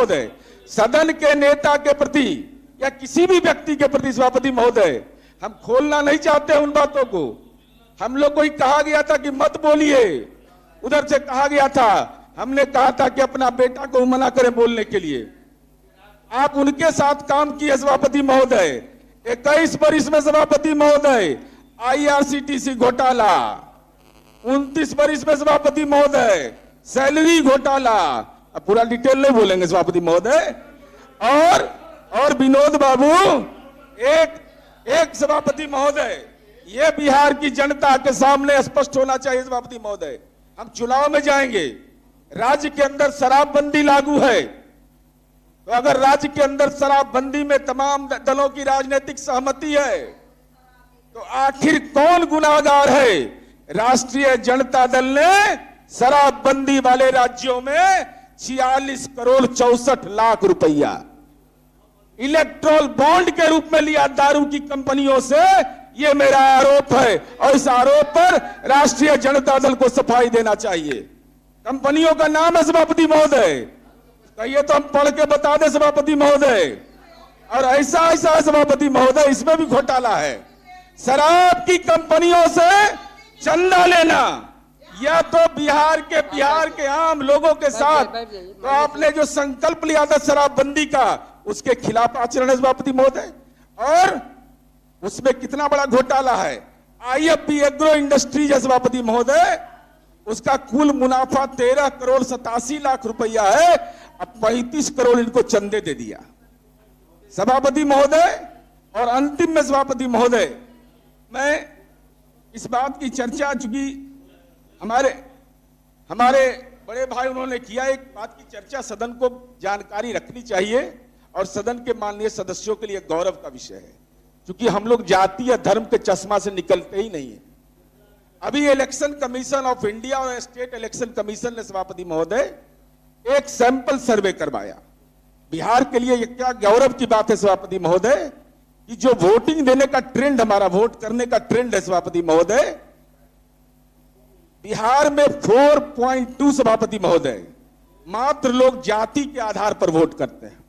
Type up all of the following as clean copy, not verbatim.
महोदय, सदन के नेता के प्रति या किसी भी व्यक्ति के प्रति सभापति महोदय हम खोलना नहीं चाहते उन बातों को। हम लोग को ही कहा गया था कि मत बोलिए, उधर से कहा गया था, हमने कहा था कि अपना बेटा को मना करें बोलने के लिए। आप उनके साथ काम किए सभापति महोदय। 21 वर्ष में सभापति महोदय IRCTC घोटाला, 29 वर्ष में सभापति महोदय सैलरी घोटाला, अब पूरा डिटेल नहीं बोलेंगे सभापति महोदय। और विनोद बाबू, एक सभापति महोदय, ये बिहार की जनता के सामने स्पष्ट होना चाहिए सभापति महोदय। हम चुनाव में जाएंगे, राज्य के अंदर शराबबंदी लागू है, तो अगर राज्य के अंदर शराबबंदी में तमाम दलों की राजनीतिक सहमति है, तो आखिर कौन गुनाहगार है? राष्ट्रीय जनता दल ने शराबबंदी वाले राज्यों में 46 करोड़ 64 लाख रुपया इलेक्ट्रोल बॉन्ड के रूप में लिया दारू की कंपनियों से। यह मेरा आरोप है और इस आरोप पर राष्ट्रीय जनता दल को सफाई देना चाहिए। कंपनियों का नाम है सभापति महोदय, कहिए तो हम पढ़ के बता दें सभापति महोदय। और ऐसा ऐसा सभापति महोदय, इसमें भी घोटाला है। शराब की कंपनियों से चंदा लेना, या तो बिहार के आम लोगों के साथ, तो आपने जो संकल्प लिया था शराबबंदी का, उसके खिलाफ आचरण है सभापति महोदय। और उसमें कितना बड़ा घोटाला है। IFB एग्रो इंडस्ट्रीज है सभापति महोदय, उसका कुल मुनाफा 13 करोड़ 87 लाख रुपया है। अब 35 करोड़ इनको चंदे दे दिया सभापति महोदय। और अंतिम में सभापति महोदय, मैं इस बात की चर्चा, चूंकि हमारे बड़े भाई उन्होंने किया, एक बात की चर्चा सदन को जानकारी रखनी चाहिए और सदन के माननीय सदस्यों के लिए गौरव का विषय है, क्योंकि हम लोग जाति या धर्म के चश्मा से निकलते ही नहीं है। अभी इलेक्शन कमीशन ऑफ इंडिया और स्टेट इलेक्शन कमीशन ने सभापति महोदय एक सैंपल सर्वे करवाया। बिहार के लिए क्या गौरव की बात है सभापति महोदय कि जो वोटिंग देने का ट्रेंड, हमारा वोट करने का ट्रेंड है सभापति महोदय, बिहार में 4.2 सभापति महोदय मात्र लोग जाति के आधार पर वोट करते हैं,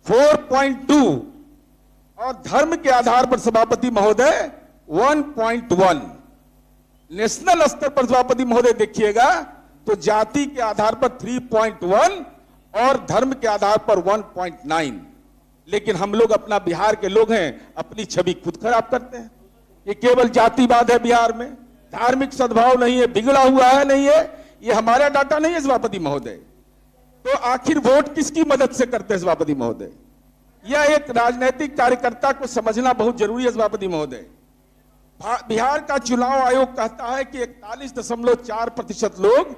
4.2, और धर्म के आधार पर सभापति महोदय 1.1। नेशनल स्तर पर सभापति महोदय देखिएगा तो जाति के आधार पर 3.1 और धर्म के आधार पर 1.9। लेकिन हम लोग, अपना बिहार के लोग हैं, अपनी छवि खुद खराब करते हैं। ये केवल जातिवाद है बिहार में, धार्मिक सद्भाव नहीं है, बिगड़ा हुआ है नहीं है, ये हमारा डाटा नहीं है सभापति महोदय। तो आखिर वोट किसकी मदद से करते हैं सभापति महोदय? यह एक राजनीतिक कार्यकर्ता को समझना बहुत जरूरी है सभापति महोदय। बिहार का चुनाव आयोग कहता है कि 41.4% लोग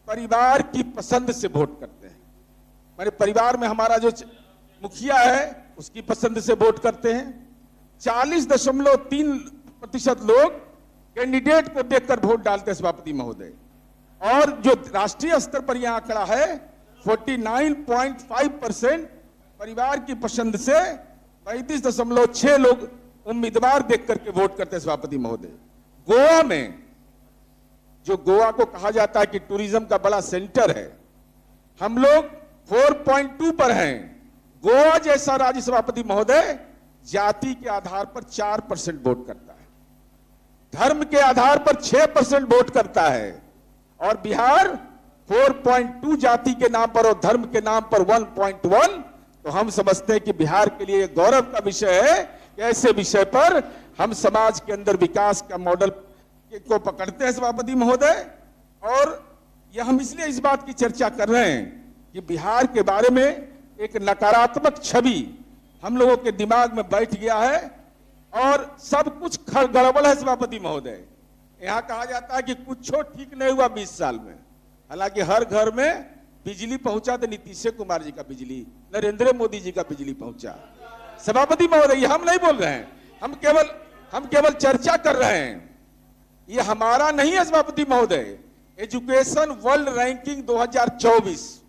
परिवार की पसंद से वोट करते हैं। मेरे परिवार में हमारा जो मुखिया है उसकी पसंद से वोट करते हैं। 40.3% लोग कैंडिडेट को देखकर वोट डालते हैं सभापति महोदय। और जो राष्ट्रीय स्तर पर यह आंकड़ा है 49.5% परिवार की पसंद से 35.6 लोग उम्मीदवार देख करके वोट करते हैं सभापति महोदय। गोवा में, जो गोवा को कहा जाता है कि टूरिज्म का बड़ा सेंटर है, हम लोग 4.2 पर हैं। गोवा जैसा राज्य सभापति महोदय जाति के आधार पर 4% वोट करता है, धर्म के आधार पर 6% वोट करता है, और बिहार 4.2 जाति के नाम पर और धर्म के नाम पर 1.1। तो हम समझते हैं कि बिहार के लिए गौरव का विषय है कि ऐसे विषय पर हम समाज के अंदर विकास का मॉडल को पकड़ते हैं सभापति महोदय। और यह हम इसलिए इस बात की चर्चा कर रहे हैं कि बिहार के बारे में एक नकारात्मक छवि हम लोगों के दिमाग में बैठ गया है और सब कुछ गड़बड़ है सभापति महोदय। यहाँ कहा जाता है कि कुछ ठीक नहीं हुआ 20 साल में, हालांकि हर घर में बिजली पहुंचा तो नीतीश कुमार जी का बिजली, नरेंद्र मोदी जी का बिजली पहुंचा सभापति महोदय। ये हम नहीं बोल रहे हैं, हम केवल चर्चा कर रहे हैं। ये हमारा नहीं है सभापति महोदय। एजुकेशन वर्ल्ड रैंकिंग 2024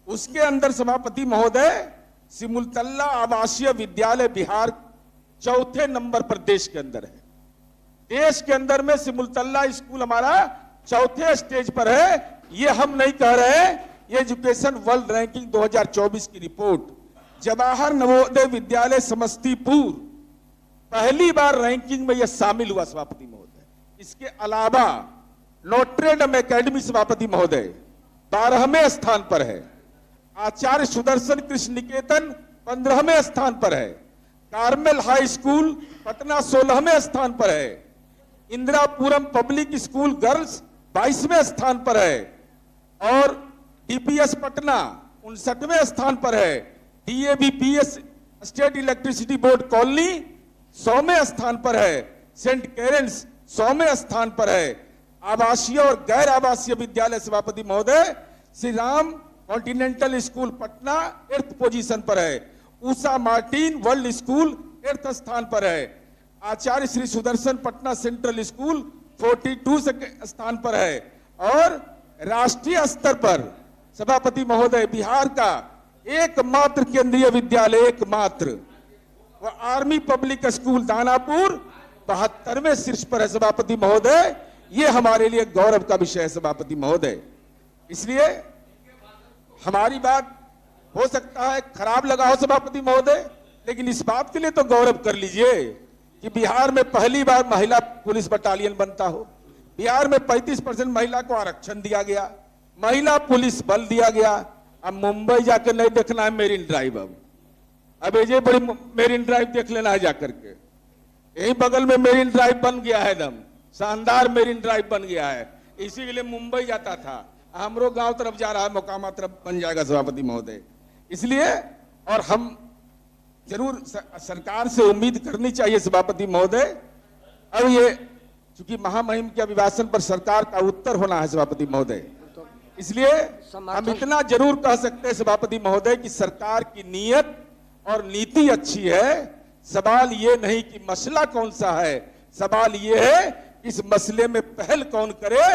उसके अंदर सभापति महोदय सिमुलतल्ला आवासीय विद्यालय बिहार 4थे नंबर पर देश के अंदर है। देश के अंदर में सिमुलतल्ला स्कूल हमारा 4थे स्टेज पर है। ये हम नहीं कह रहे, ये एजुकेशन वर्ल्ड रैंकिंग 2024 की रिपोर्ट, जवाहर नवोदय विद्यालय समस्तीपुर पहली बार रैंकिंग में यह शामिल हुआ सभापति महोदय। इसके अलावा नोट्रे डेम एकेडमी सभापति महोदय 12वें स्थान पर है, आचार्य सुदर्शन कृष्ण निकेतन 15वें स्थान पर है, कार्मेल हाई स्कूल पटना 16वें स्थान पर है, इंदिरापुरम पब्लिक स्कूल गर्ल्स 22वें स्थान पर है और डीपीएस पटना 59वें स्थान पर है, डीएवीपीएस स्टेट इलेक्ट्रिसिटी बोर्ड कॉलोनी 100वें स्थान पर है, सेंट कैरेंस 100वें स्थान पर है, आवासीय और गैर आवासीय विद्यालय सभापति महोदय Shri Ram continental school Patna 8th position पर है, Usha Martin world school 8th स्थान पर है, आचार्य श्री सुदर्शन पटना सेंट्रल स्कूल 42 स्थान पर है और राष्ट्रीय स्तर पर सभापति महोदय बिहार का एकमात्र केंद्रीय विद्यालय एकमात्र वो आर्मी पब्लिक स्कूल दानापुर 72वें शीर्ष पर है सभापति महोदय। ये हमारे लिए गौरव का विषय है सभापति महोदय। इसलिए हमारी बात हो सकता है खराब लगा हो सभापति महोदय, लेकिन इस बात के लिए तो गौरव कर लीजिए कि बिहार में पहली बार महिला पुलिस बटालियन बनता हो, बिहार में 35% महिला को आरक्षण दिया गया, महिला पुलिस बल दिया गया। अब मुंबई जाकर नहीं देखना है मेरीन ड्राइव, अब ये बड़ी मेरीन ड्राइव देख लेना है जाकर के, यही बगल में मेरीन ड्राइव बन गया है, एकदम शानदार मेरीन ड्राइव बन गया है। इसी के लिए मुंबई जाता था, हमरो गांव तरफ जा रहा है, मोकामा तरफ बन जाएगा सभापति महोदय। इसलिए और हम जरूर सरकार से उम्मीद करनी चाहिए सभापति महोदय। अब ये चूंकि महामहिम के अभिभाषण पर सरकार का उत्तर होना है सभापति महोदय, इसलिए हम इतना जरूर कह सकते हैं सभापति महोदय कि सरकार की नीयत और नीति अच्छी है। सवाल ये नहीं कि मसला कौन सा है, सवाल ये है इस मसले में पहल कौन करे